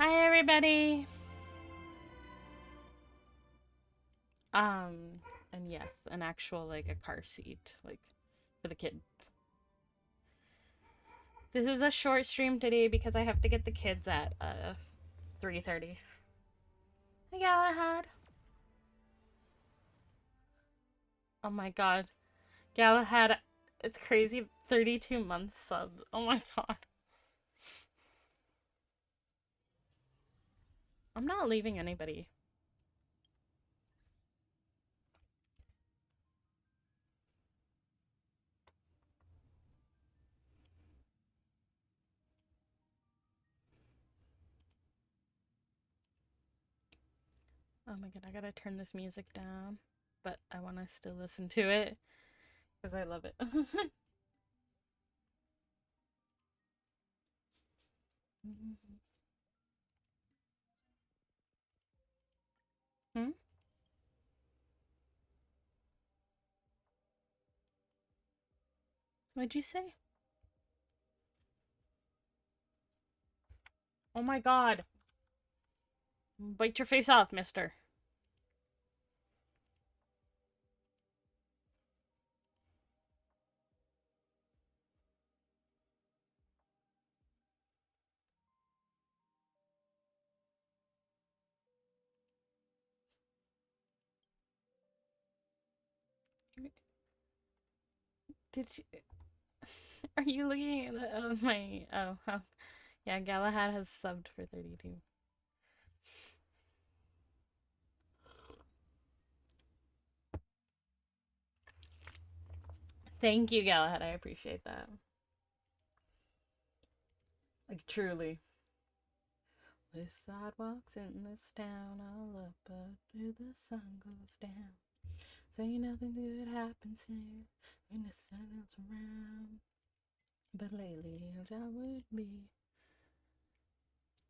Hi everybody. And yes, an actual like a car seat like for the kids. This is a short stream today because I have to get the kids at 3:30. Hey Galahad. Oh my god. Galahad, it's crazy. 32 months sub. Oh my god. I'm not leaving anybody. Oh my god, I gotta turn this music down. But I want to still listen to it because I love it. Hmm? What'd you say? Oh my god. Bite your face off, mister. Did you... Are you looking at my... Oh, huh. Yeah, Galahad has subbed for 32. Thank you, Galahad. I appreciate that. Like, truly. The sidewalks in this town all up till the sun goes down. Say nothing good happens here when the sun's around. But lately, I would be.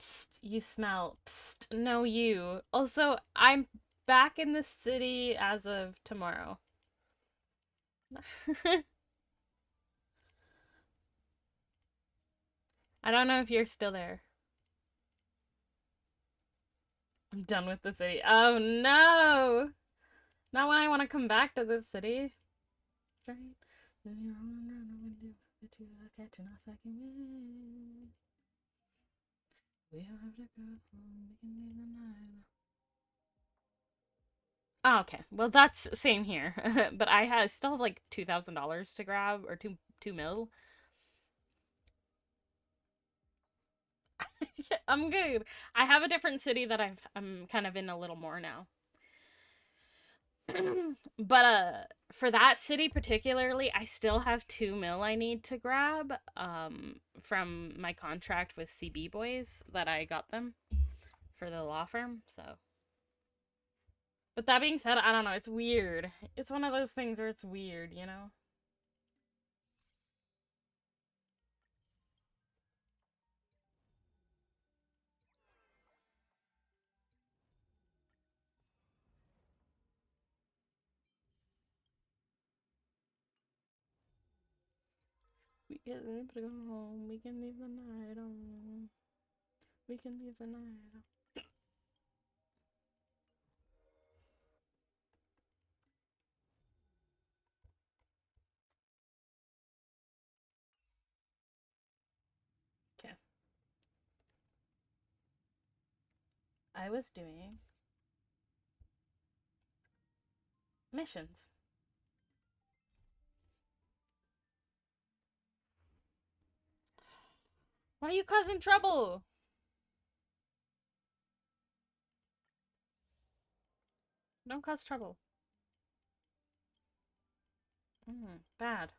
Psst, you smell. Psst, no, you. Also, I'm back in the city as of tomorrow. I don't know if you're still there. I'm done with the city. Oh no! Not when I want to come back to the city. Right? Then you're rolling around the window, but you are catching a second wind. We have to go home, we can leave the night. Oh, okay. Well, that's same here. But I still have like $2,000 to grab or two mil. Yeah, I'm good. I have a different city that I'm kind of in a little more now. But for that city particularly, I still have 2 mil I need to grab from my contract with CB Boys that I got them for the law firm. So, but that being said, I don't know, it's weird. It's one of those things where it's weird, you know. We can leave to go home. We can leave the night on. We can leave the night on. Okay. I was doing missions. Why are you causing trouble? Don't cause trouble. Bad.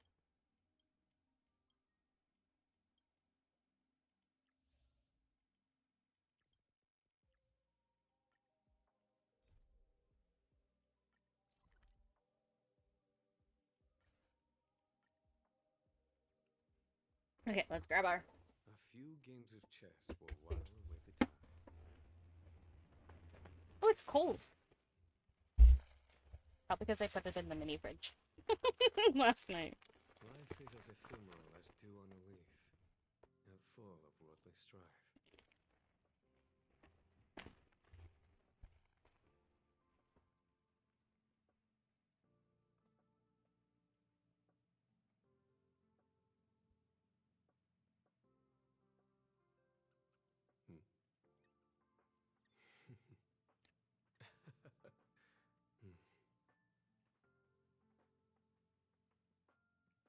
Okay, let's grab our. A few games of chess will while away the time. Oh, it's cold. Probably because I put it in the mini fridge last night. Life is as ephemeral as dew on a leaf, and full of worldly strife.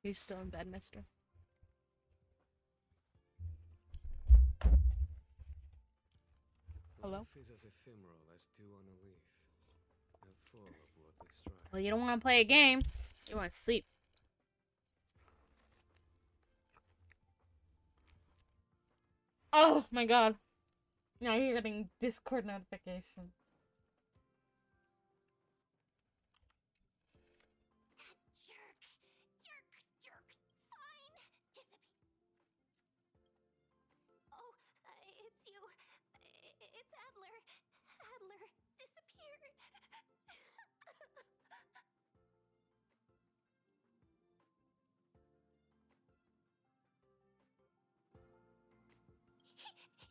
You still in bed, mister? Hello? Life is as ephemeral as dew on a leaf, and full of worthless strife. Well, you don't want to play a game. You want to sleep. Oh my god. Now you're getting Discord notifications. Jerk. Fine. Oh, it's you. It's Adler. Adler disappeared.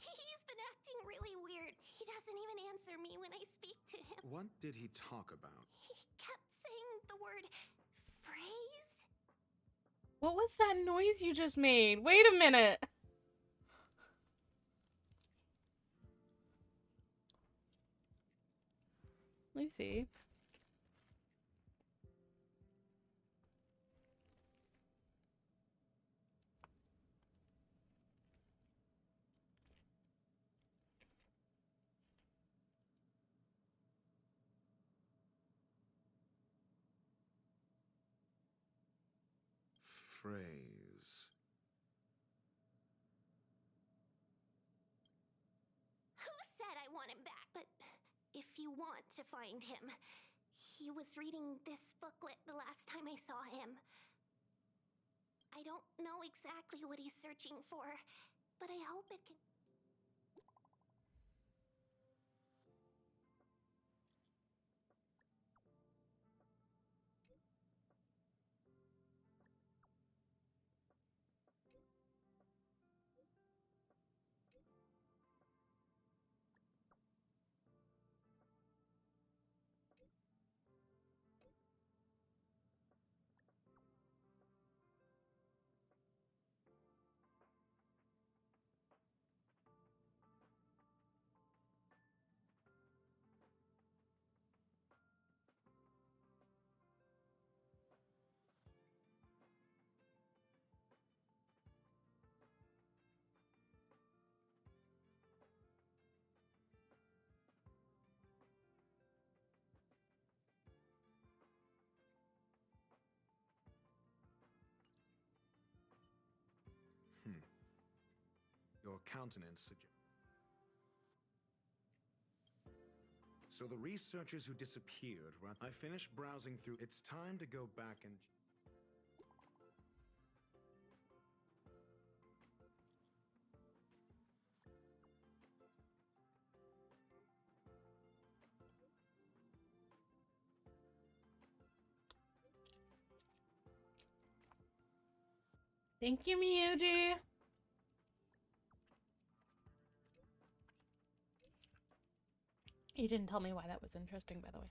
He's been acting really weird. He doesn't even answer me when I speak to him. What did he talk about? He kept saying the word phrase. What was that noise you just made? Wait a minute. Lucy. Phrase. Who said I want him back? But if you want to find him, he was reading this booklet the last time I saw him. I don't know exactly what he's searching for, but I hope it can... Your countenance suggests. So the researchers who disappeared, well, I finished browsing through. It's time to go back and... Thank you, Miyuji. You didn't tell me why that was interesting, by the way.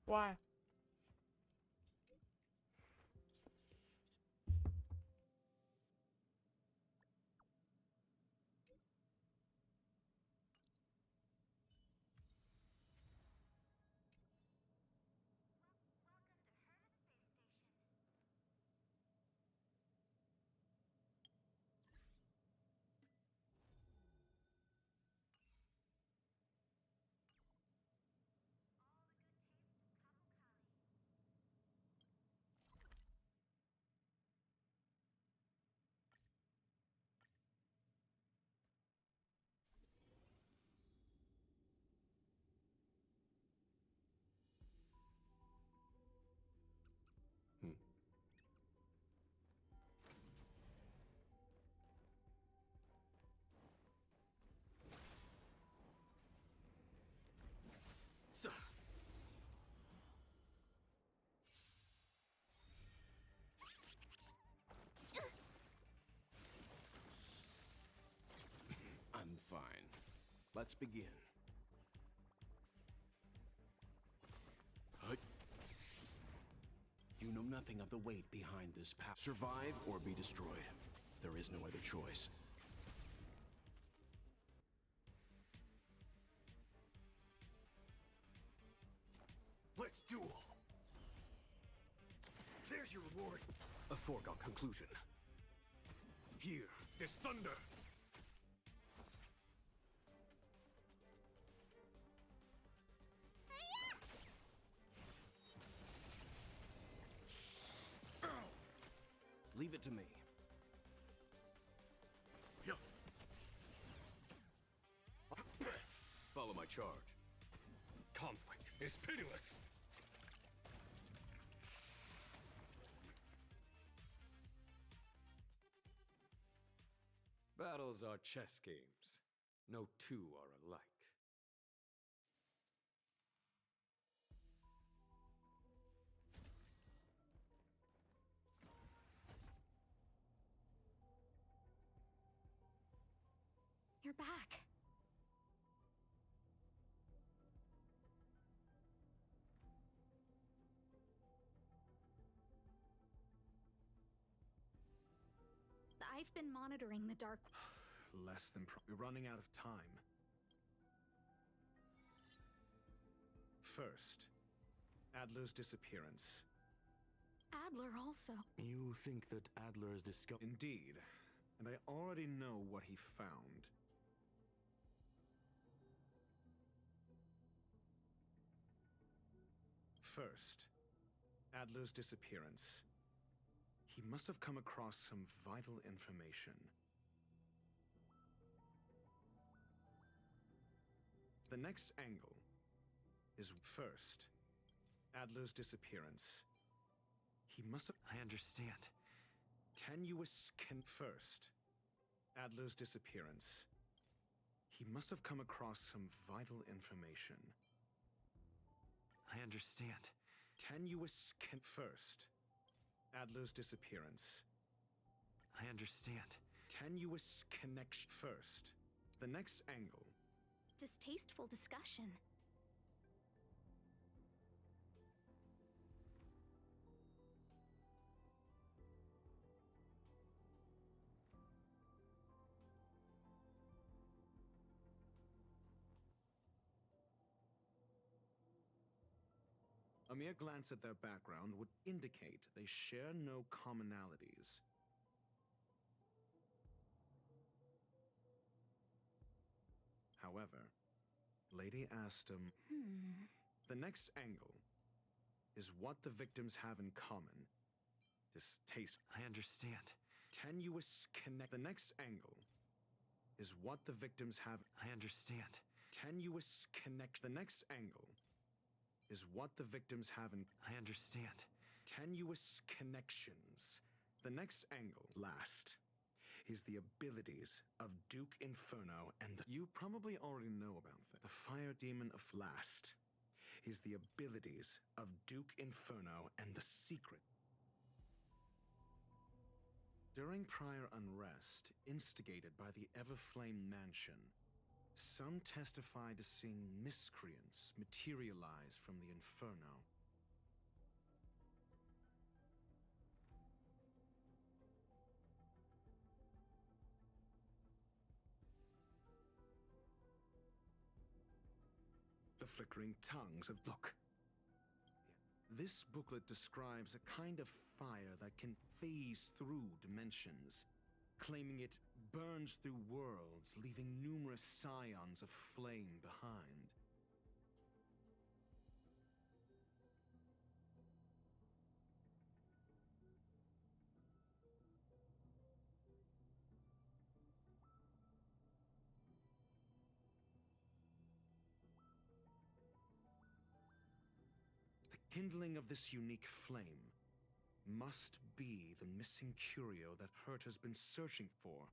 Why? I'm fine. Let's begin. You know nothing of the weight behind this path. Survive or be destroyed. There is no other choice. duel. There's your reward. A foregone conclusion. Here, this thunder. Leave it to me. Follow my charge. Conflict is pitiless. Battles are chess games. No two are alike. You're back. I've been monitoring the dark. Less than we're running out of time. First, Adler's disappearance. Adler also. You think that Adler is discovered? Indeed, and I already know what he found. First, Adler's disappearance. He must have come across some vital information. The next angle is first, Adler's disappearance. He must have... I understand. Tenuous first, Adler's disappearance. He must have come across some vital information. I understand. Tenuous first, Adler's disappearance. I understand. Tenuous connection first. The next angle. Distasteful discussion. A mere glance at their background would indicate they share no commonalities. However, Lady Aston... The next angle is what the victims have in common. Distaste. I understand. Tenuous connect. The next angle is what the victims have. I understand. Tenuous connect. The next angle is what the victims have in. I understand. Tenuous connections. The next angle, last, is the abilities of Duke Inferno, and you probably already know about that. The Fire Demon of last is the abilities of Duke Inferno and the secret. During prior unrest, instigated by the Everflame Mansion, some testified to seeing miscreants materialize from the Inferno. The flickering tongues of... Look. This booklet describes a kind of fire that can phase through dimensions, claiming it burns through worlds, leaving numerous scions of flame behind. The kindling of this unique flame must be the missing curio that Hurt has been searching for,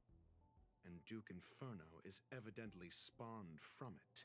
and Duke Inferno is evidently spawned from it.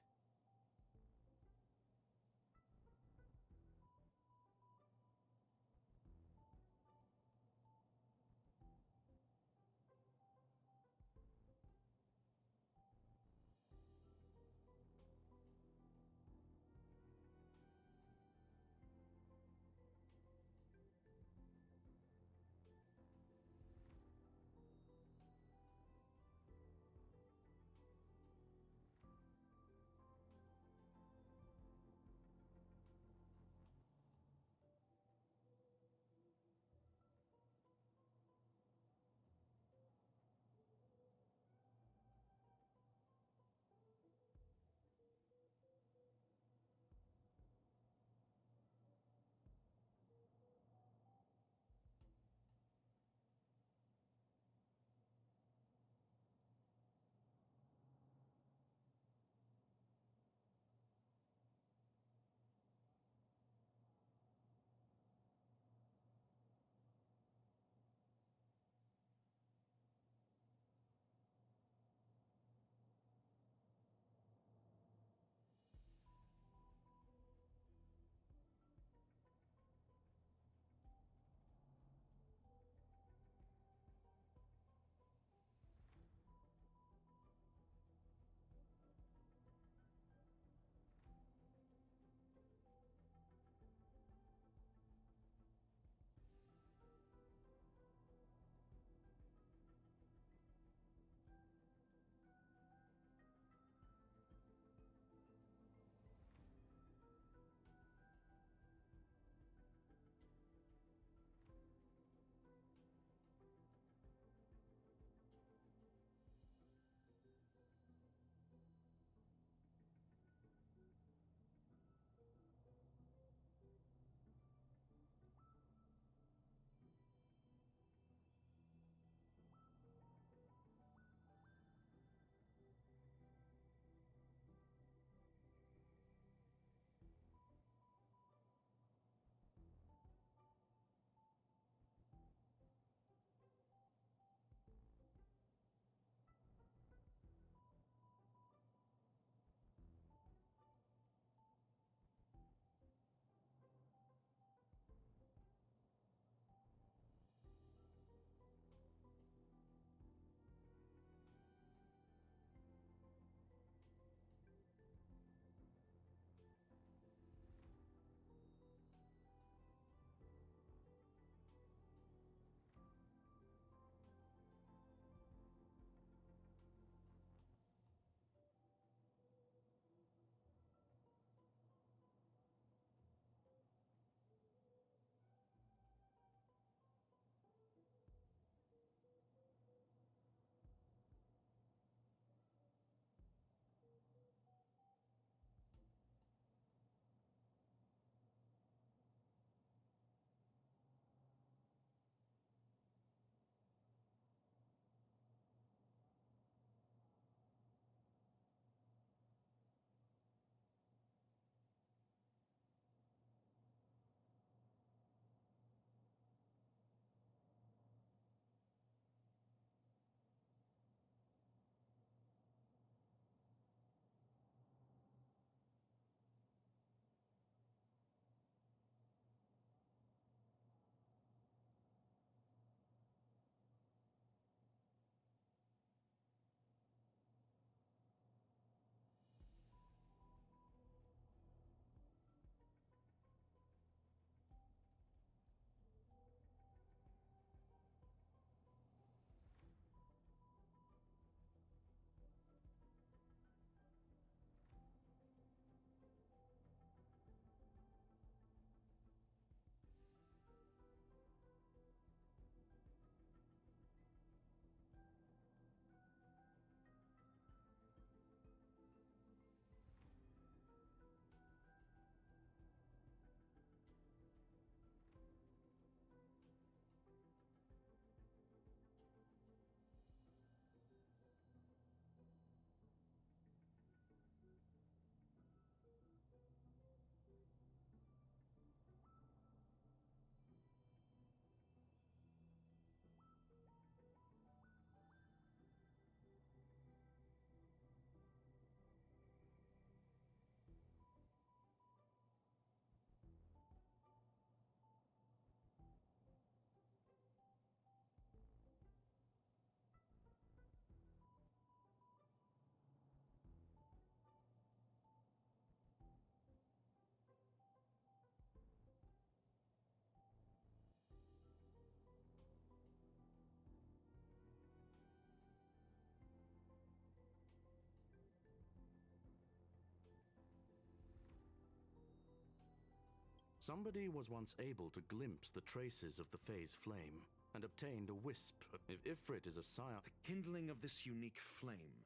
Somebody was once able to glimpse the traces of the phase flame and obtained a wisp. If Ifrit is a scion, The kindling of this unique flame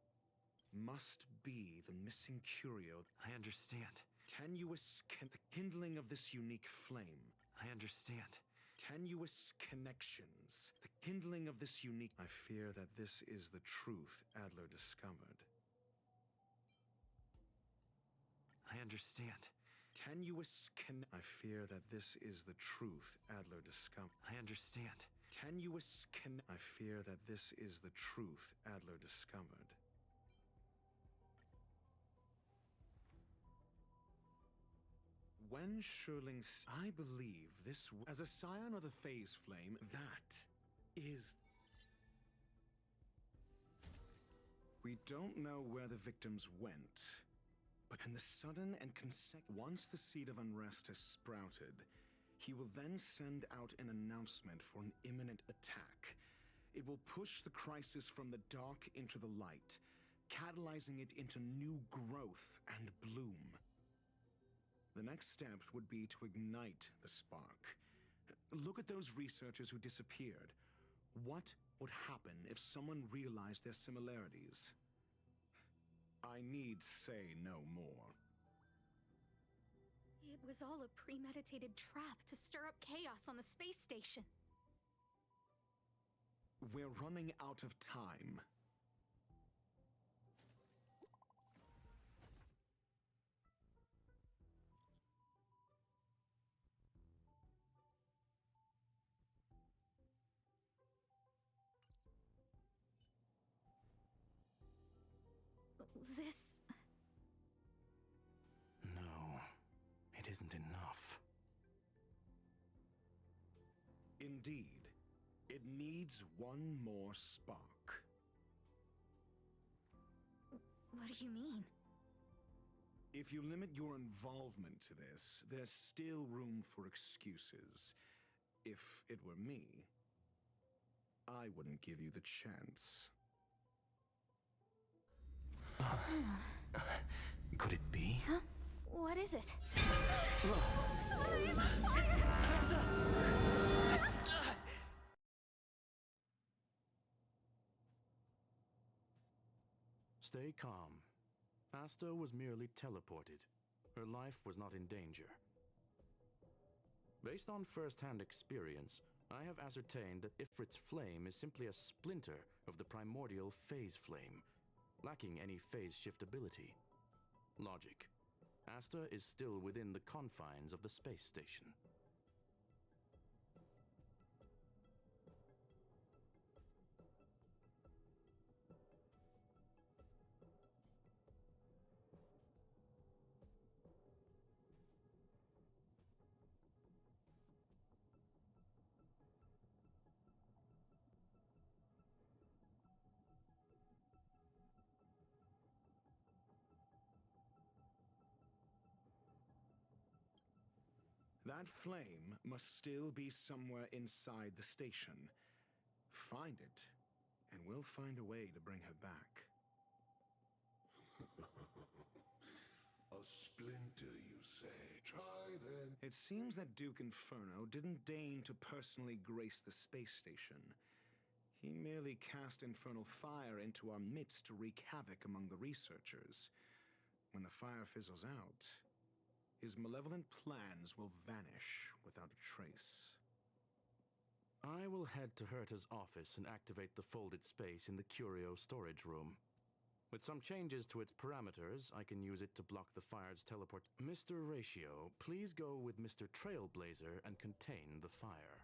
must be the missing curio. I understand. The kindling of this unique flame. I understand. Tenuous connections. The kindling of this unique. I fear that this is the truth Adler discovered. I understand. I fear that this is the truth Adler discovered. I understand. I fear that this is the truth Adler discovered. When Schurling's... I believe this... As a scion of the phase flame, that is... We don't know where the victims went, but in the sudden and once the seed of unrest has sprouted, he will then send out an announcement for an imminent attack. It will push the crisis from the dark into the light, catalyzing it into new growth and bloom. The next step would be to ignite the spark. Look at those researchers who disappeared. What would happen if someone realized their similarities? I need say no more. It was all a premeditated trap to stir up chaos on the space station. We're running out of time. This... no, it isn't enough. Indeed, it needs one more spark. What do you mean? If you limit your involvement to this, there's still room for excuses. If it were me, I wouldn't give you the chance. Could it be? Huh? What is it? Stay calm. Asta was merely teleported. Her life was not in danger. Based on first-hand experience, I have ascertained that Ifrit's flame is simply a splinter of the primordial phase flame, lacking any phase shift ability. Logic. Asta is still within the confines of the space station. That flame must still be somewhere inside the station. Find it, and we'll find a way to bring her back. A splinter, you say? Try then. It seems that Duke Inferno didn't deign to personally grace the space station. He merely cast infernal fire into our midst to wreak havoc among the researchers. When the fire fizzles out, his malevolent plans will vanish without a trace. I will head to Herta's office and activate the folded space in the curio storage room. With some changes to its parameters, I can use it to block the fire's teleport. Mr. Ratio, please go with Mr. Trailblazer and contain the fire.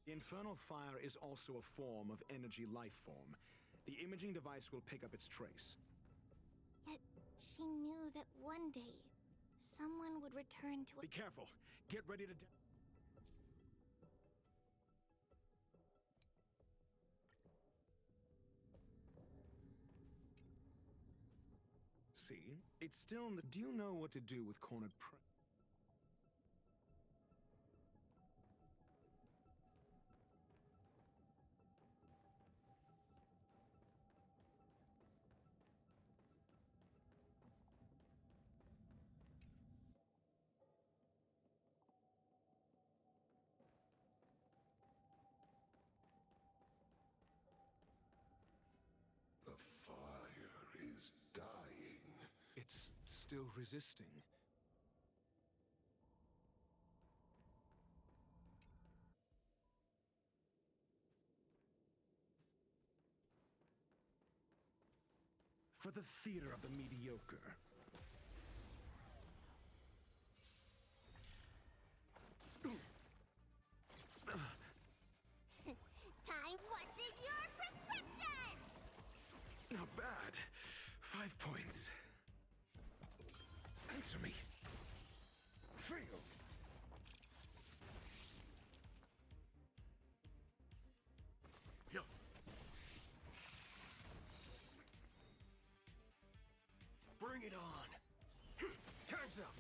The infernal fire is also a form of energy life form. The imaging device will pick up its trace. Yet she knew that one day someone would return to Be careful. Get ready to... See? It's still in the... Do you know what to do with cornered prey? still resisting. For the theater of the mediocre. Time, what's in your prescription? Not bad. 5 points. Answer me. Fail. Yup. Bring it on. Time's up.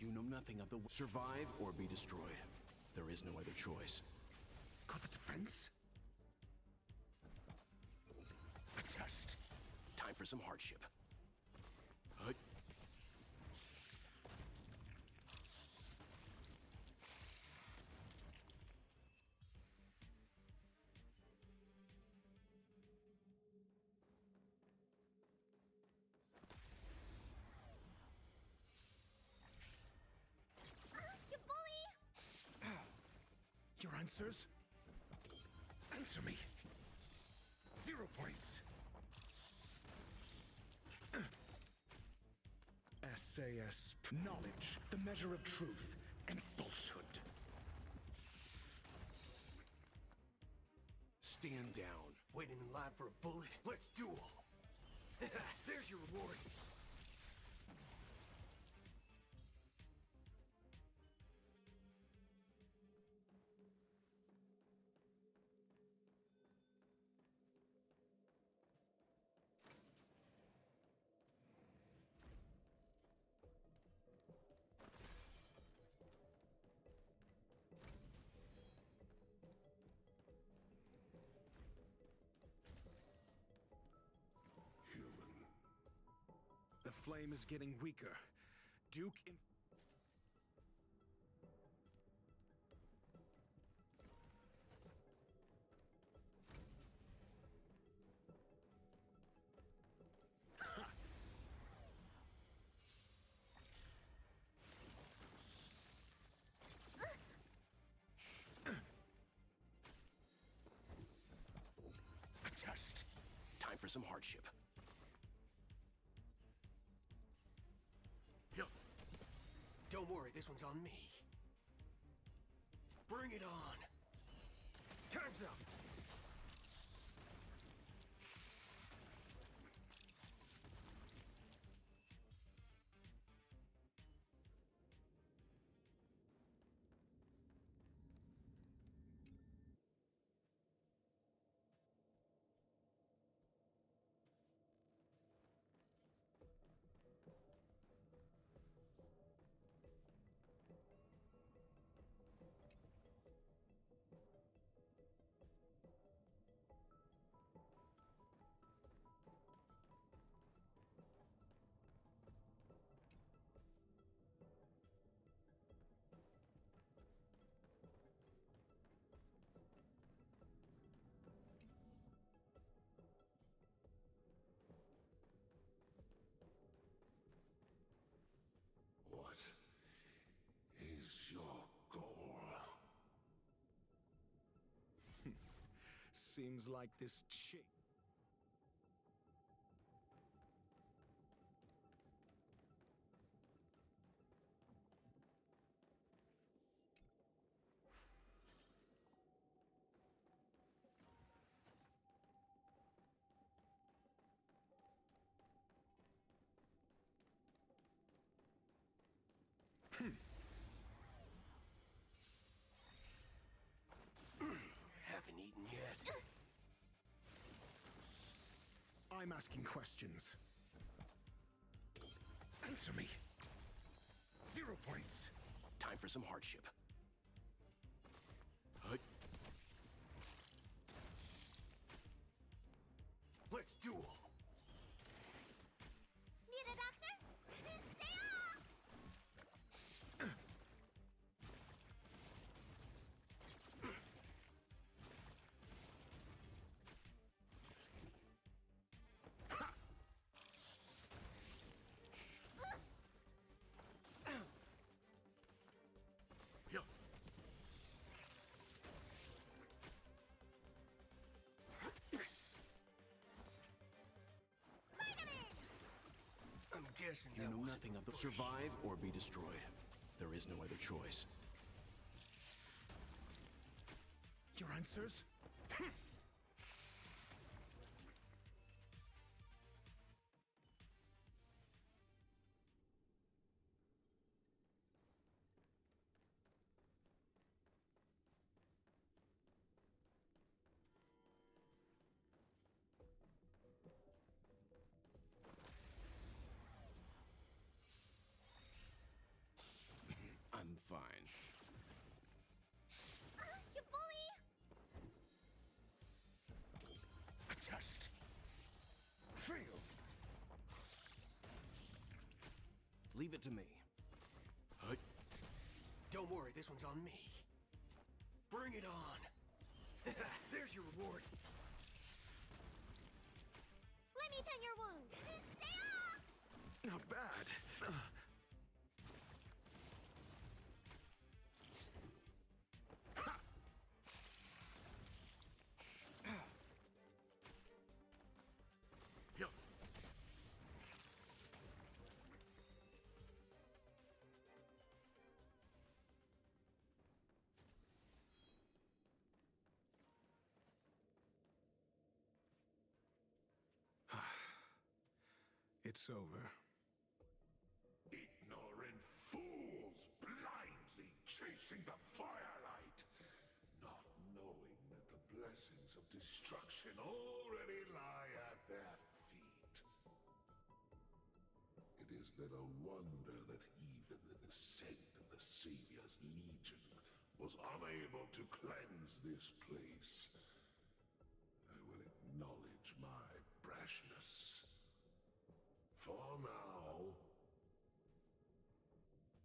You know nothing of the survive or be destroyed. There is no other choice. Got the defense? A test. Time for some hardship. Hut. You bully! Your answers? Answer me. 0 points. SAS. Knowledge, the measure of truth and falsehood. Stand down. Waiting in line for a bullet? Let's duel. There's your reward. The flame is getting weaker. Duke in... A test. Time for some hardship. Yup. Don't worry, this one's on me. Bring it on. Time's up. What is your goal? Seems like this chick... Haven't eaten yet. I'm asking questions. Answer me. 0 points. Time for some hardship. Hut. Let's duel. Need a doctor? Say Yeah. I'm guessing You that know wasn't nothing of the free. survive or be destroyed. There is no other choice. Your answers? I'm fine. you bully! A test. Fail. Leave it to me. Hut. Don't worry, this one's on me. Bring it on. There's your reward. Let me tend your wound. Say Not bad. Yeah. It's over. Ignorant fools blindly chasing the firelight, not knowing that the blessings of destruction already lie at their feet. It is little wonder that even the descent of the Savior's Legion was unable to cleanse this place. I will acknowledge my brashness. For now.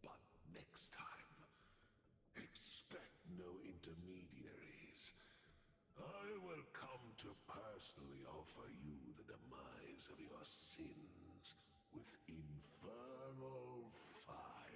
But next time, expect no intermediaries. I will come to personally offer you the demise of your sins with infernal fire.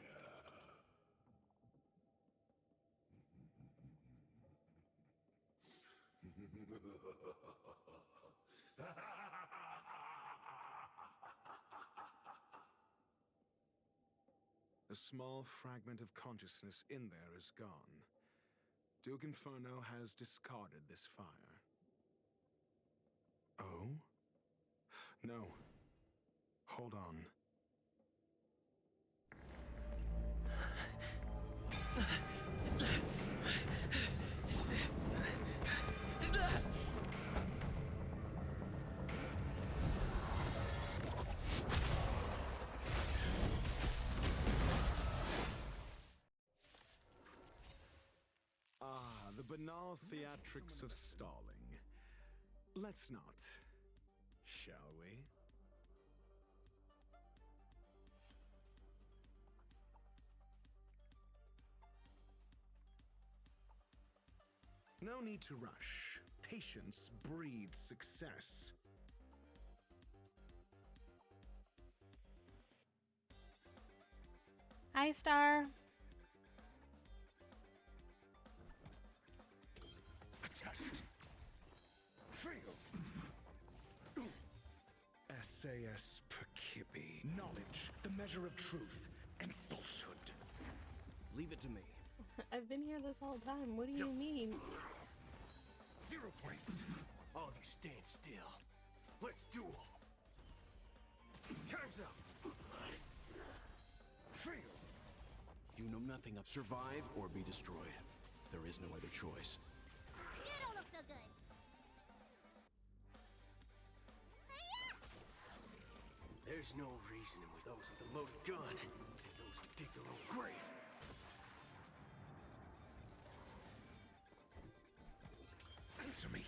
A small fragment of consciousness in there is gone. Duke Inferno has discarded this fire. Oh? No. Hold on. The banal theatrics of stalling. Let's not, shall we? No need to rush. Patience breeds success. Hi, Star. Test. Fail. SAS Perkibi. Knowledge, the measure of truth and falsehood. Leave it to me. I've been here this whole time. What do you mean? 0 points. All of you stand still. Let's duel. Time's up. Fail. You know nothing of survive or be destroyed. There is no other choice. You don't look so good. Hiya! There's no reasoning with those with a loaded gun, and those who dig their own grave. Answer me!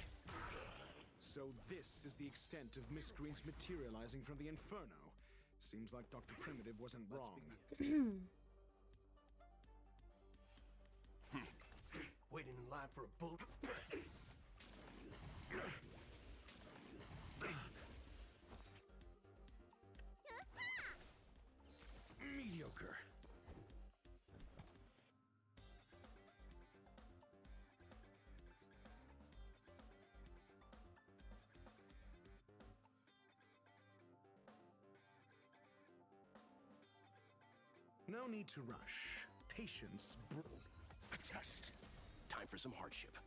So this is the extent of miscreants materializing from the Inferno. Seems like Dr. Primitive wasn't wrong. Waiting in line for a bullet. Mediocre. No need to rush. Patience. A test. Time for some hardship.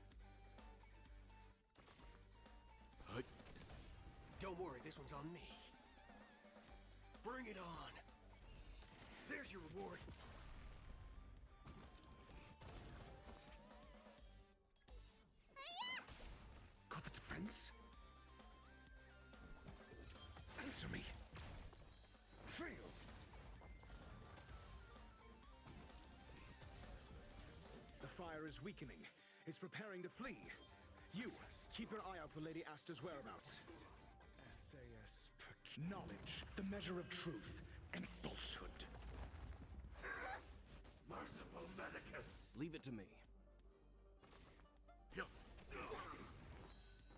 Don't worry, this one's on me. Bring it on. There's your reward. Got the defense? Answer me. Fail. The fire is weakening. It's preparing to flee. You, keep your eye out for Lady Asta's whereabouts. SAS knowledge, the measure of truth and falsehood. Merciful Medicus! Leave it to me.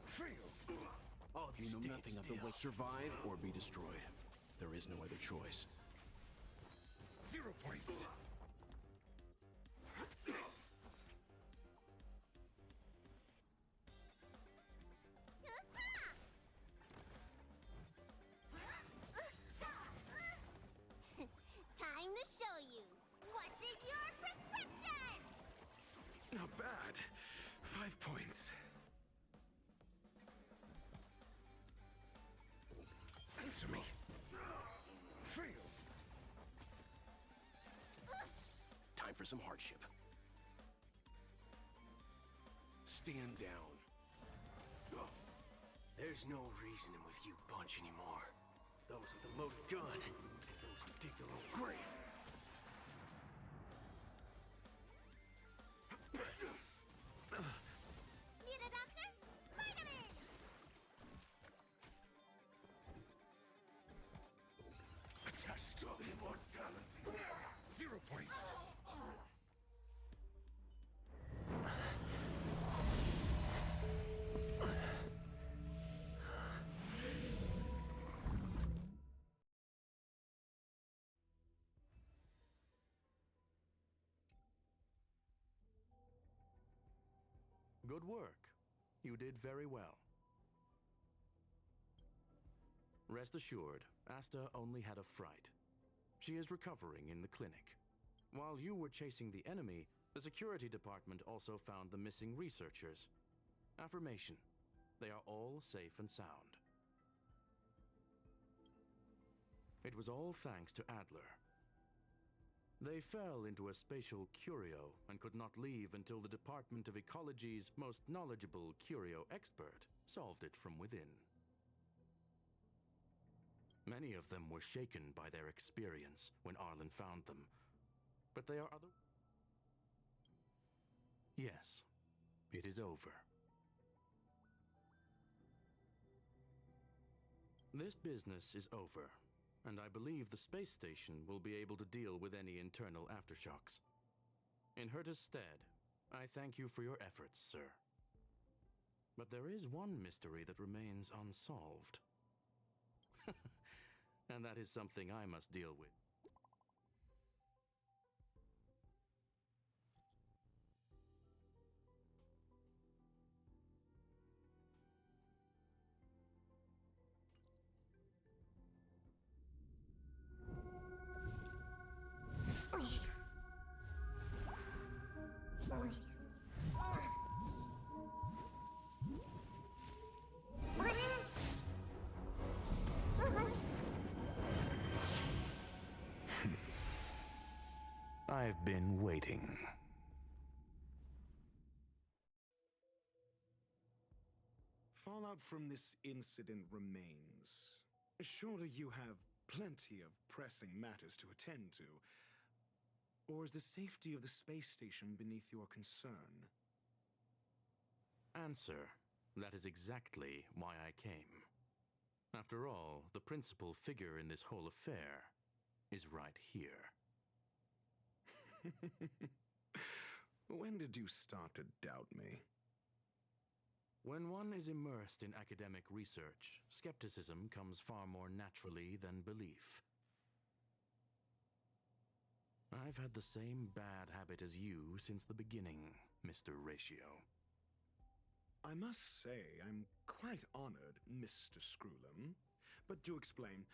Fail. All of You know stand nothing of still. the way. Survive or be destroyed. There is no other choice. 0 points. Time to show you. What's in your prescription? Not bad. 5 points. Answer me. Fail. Time for some hardship. Stand down. There's no reasoning with you bunch anymore. Those with a loaded gun, and those who dig their own grave. Need a doctor? Vitamin! A test of immortality. 0 points. Good work. You did very well. Rest assured, Asta only had a fright. She is recovering in the clinic. While you were chasing the enemy, the security department also found the missing researchers. Affirmation. They are all safe and sound. It was all thanks to Adler. They fell into a spatial curio and could not leave until the Department of Ecology's most knowledgeable curio expert solved it from within. Many of them were shaken by their experience when Arlen found them, but they are other... Yes, it is over. This business is over, and I believe the space station will be able to deal with any internal aftershocks. In Herta's stead, I thank you for your efforts, sir. But there is one mystery that remains unsolved. And that is something I must deal with. I've been waiting. Fallout from this incident remains. Surely you have plenty of pressing matters to attend to. Or is the safety of the space station beneath your concern? Answer. That is exactly why I came. After all, the principal figure in this whole affair is right here. When did you start to doubt me? When one is immersed in academic research, skepticism comes far more naturally than belief. I've had the same bad habit as you since the beginning, Mr. Ratio. I must say I'm quite honored, Mr. Screwlum. But do explain,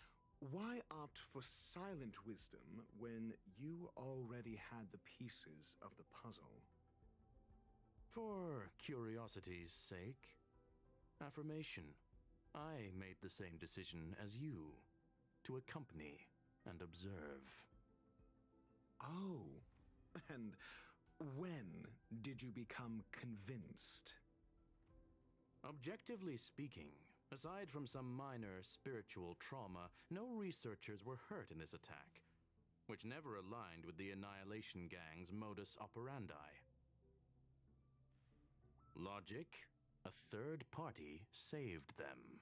why opt for silent wisdom when you already had the pieces of the puzzle? For curiosity's sake. Affirmation. I made the same decision as you, to accompany and observe. Oh, and when did you become convinced? Objectively speaking, aside from some minor spiritual trauma, no researchers were hurt in this attack, which never aligned with the Annihilation Gang's modus operandi. Logic, a third party saved them.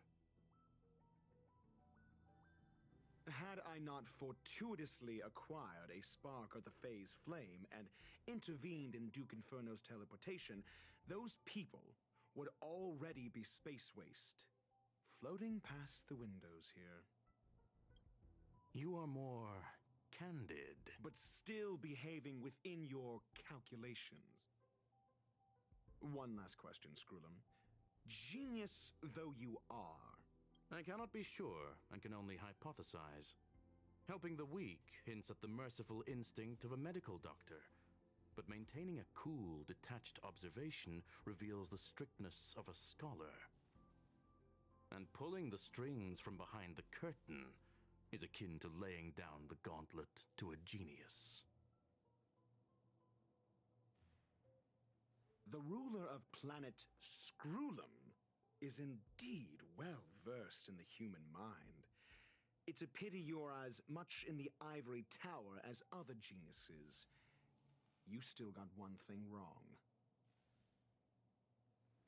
Had I not fortuitously acquired a spark of the Phase Flame and intervened in Duke Inferno's teleportation, those people would already be space waste, floating past the windows here. You are more candid. But still behaving within your calculations. One last question, Screwlum. Genius though you are, I cannot be sure and can only hypothesize. Helping the weak hints at the merciful instinct of a medical doctor, but maintaining a cool, detached observation reveals the strictness of a scholar. And pulling the strings from behind the curtain is akin to laying down the gauntlet to a genius. the ruler of planet Screwlum is indeed well versed in the human mind. It's a pity you're as much in the ivory tower as other geniuses. You still got one thing wrong.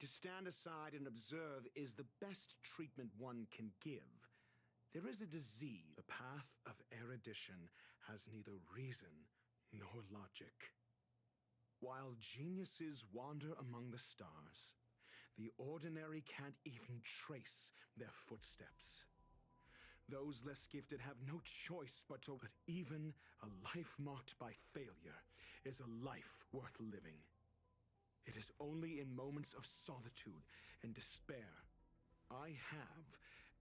To stand aside and observe is the best treatment one can give. There is a disease. The path of erudition has neither reason nor logic. While geniuses wander among the stars, the ordinary can't even trace their footsteps. Those less gifted have no choice but to... But even a life marked by failure is a life worth living. It is only in moments of solitude and despair I have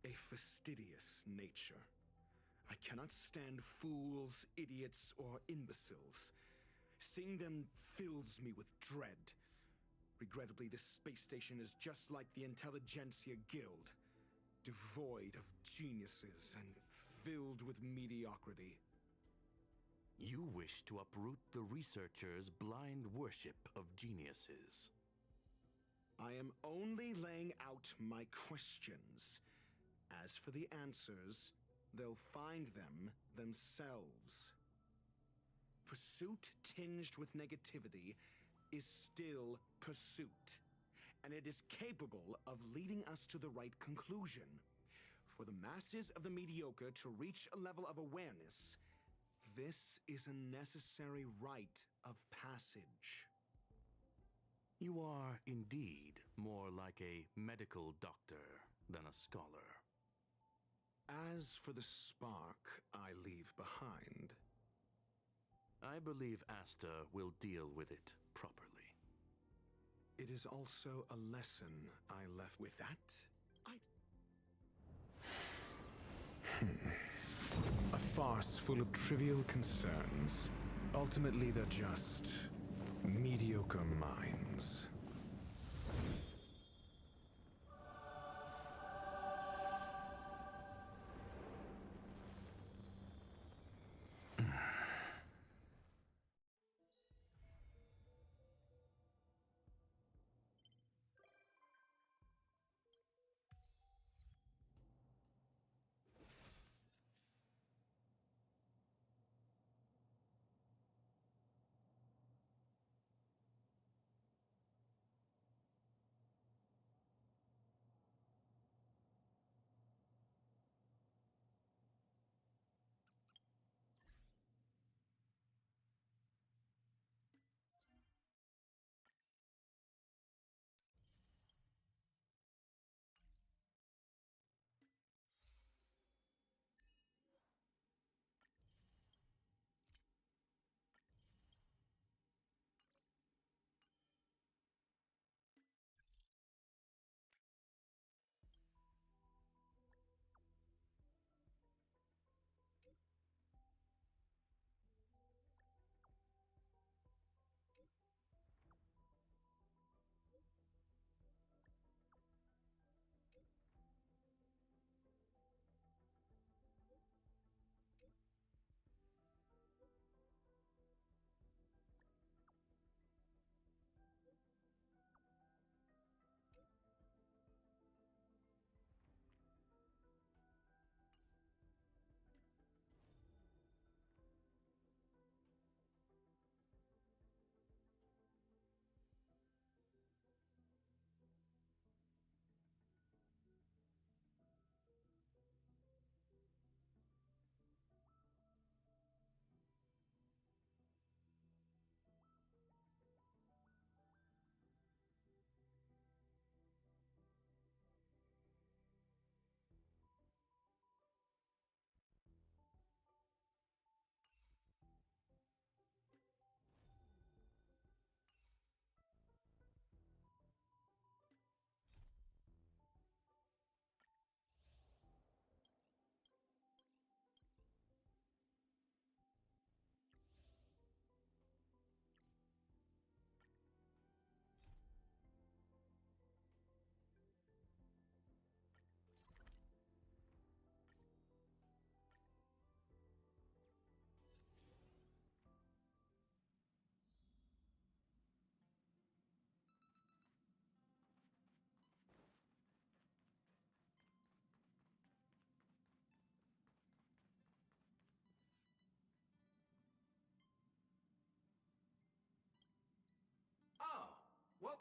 a fastidious nature. I cannot stand fools, idiots, or imbeciles. Seeing them fills me with dread. Regrettably, this space station is just like the Intelligentsia Guild, devoid of geniuses and filled with mediocrity. You wish to uproot the researchers' blind worship of geniuses. I am only laying out my questions. As for the answers, they'll find them themselves. Pursuit tinged with negativity is still pursuit, and it is capable of leading us to the right conclusion. For the masses of the mediocre to reach a level of awareness, this is a necessary rite of passage. You are indeed more like a medical doctor than a scholar. As for the spark I leave behind, I believe Asta will deal with it properly. it is also a lesson I left with that. A farce full of trivial concerns. Ultimately, they're just mediocre minds.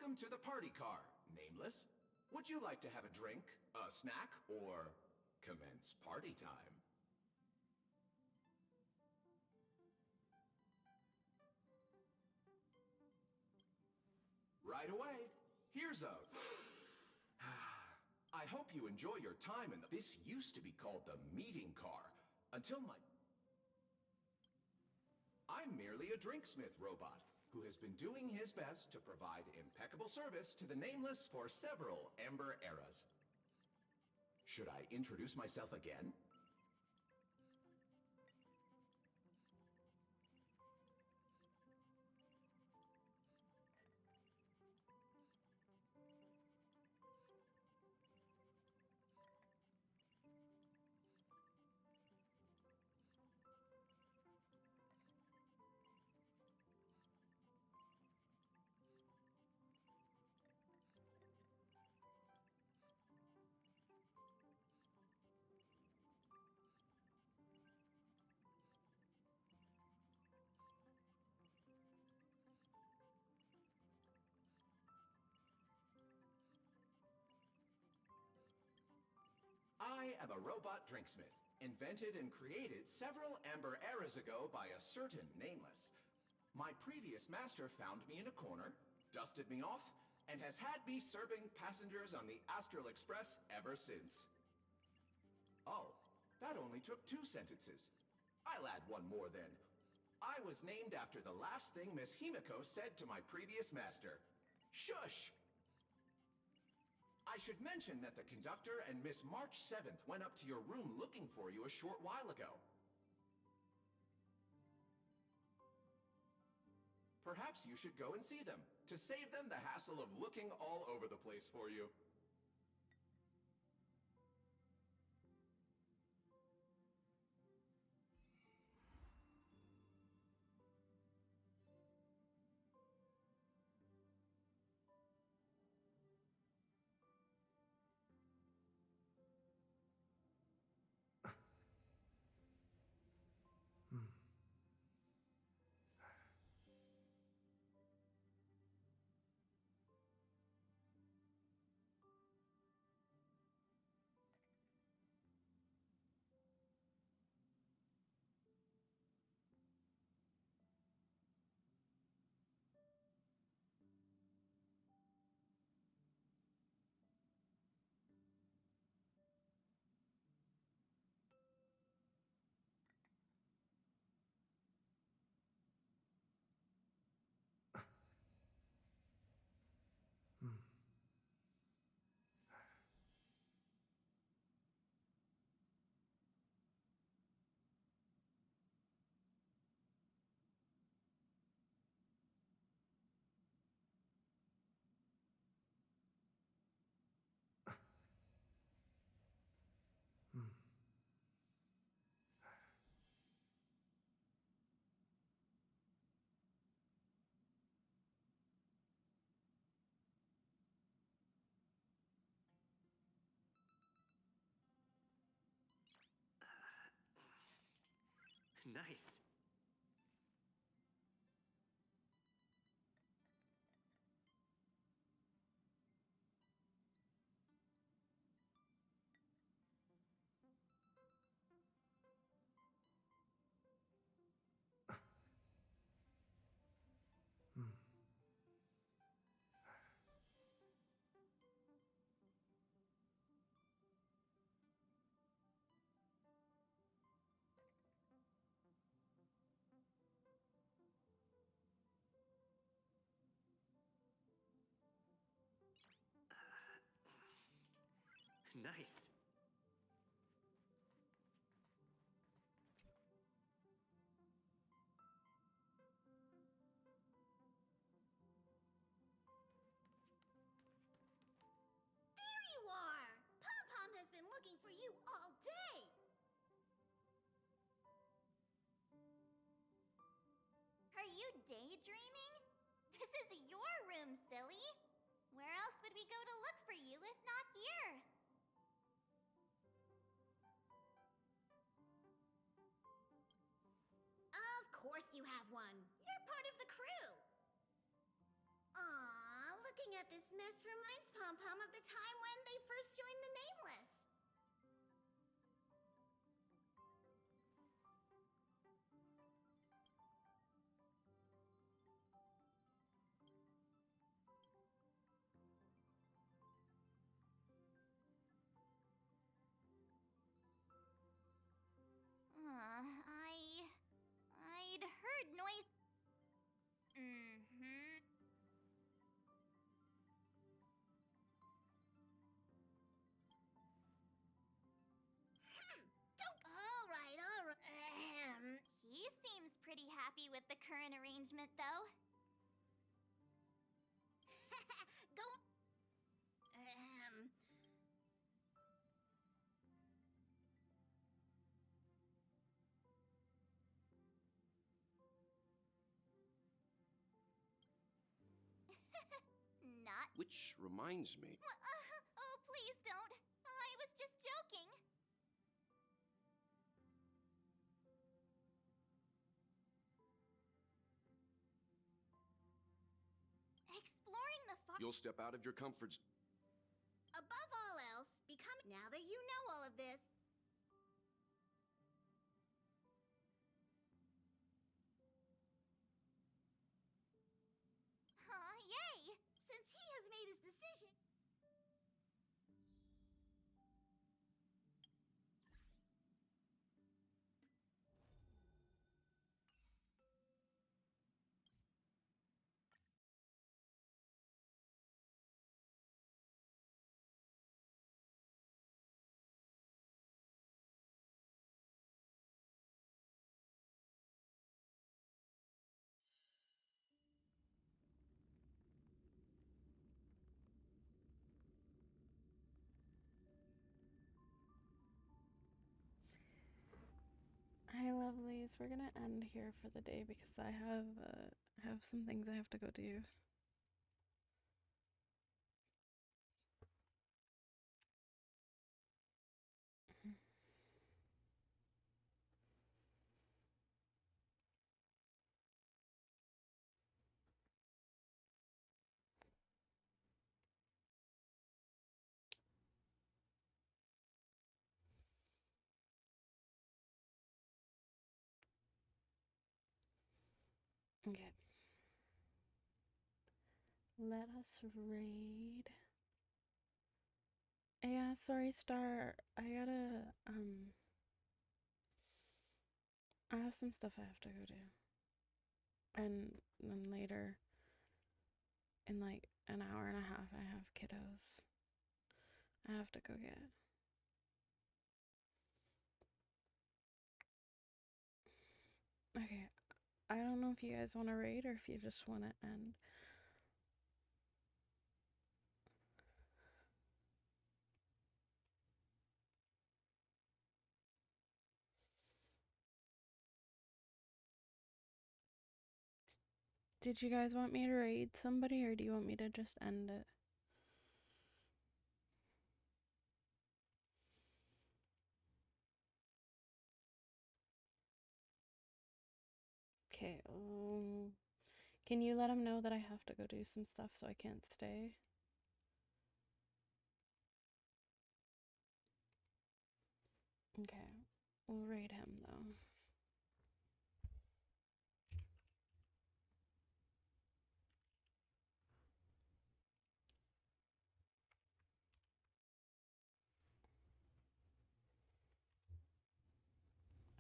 Welcome to the party car, Nameless. Would you like to have a drink, a snack, or commence party time? Right away. Here's a... I hope you enjoy your time in This used to be called the meeting car, until my... I'm merely a drinksmith robot, who has been doing his best to provide impeccable service to the Nameless for several Amber eras. Should I introduce myself again? I am a robot drinksmith, invented and created several Amber eras ago by a certain Nameless. My previous master found me in a corner, dusted me off, and has had me serving passengers on the Astral Express ever since. Oh, that only took 2 sentences. I'll add one more then. I was named after the last thing Miss Himiko said to my previous master. Shush! I should mention that the conductor and Miss March 7th went up to your room looking for you a short while ago. Perhaps you should go and see them, to save them the hassle of looking all over the place for you. Nice. Nice. There you are! Pom-Pom has been looking for you all day! Are you daydreaming? This is your room, silly. Where else would we go to look for you if not here? Of course you have one. You're part of the crew. Aw, look Looking at this mess reminds Pom Pom of the time when they first joined the Nameless. I'd heard noise. Mm-hmm. All right, all right. He seems pretty happy with the current arrangement, though. Go. Not. Which reminds me. Oh, please don't. I was just joking. Exploring the You'll step out of your comfort zone. Above all else, become now that you know all of this. Yay! Since he has made his decision. Hi, lovelies. We're gonna end here for the day because I have some things I have to go do. Okay. Let us raid. Yeah, sorry, Star. I have some stuff I have to go do. And then later, in like an hour and a half, I have kiddos I have to go get. Okay, I don't know if you guys want to raid or if you just want to end. Did you guys want me to raid somebody or do you want me to just end it? Okay, can you let him know that I have to go do some stuff so I can't stay? Okay, we'll raid him though.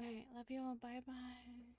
Alright, love you all. Bye bye.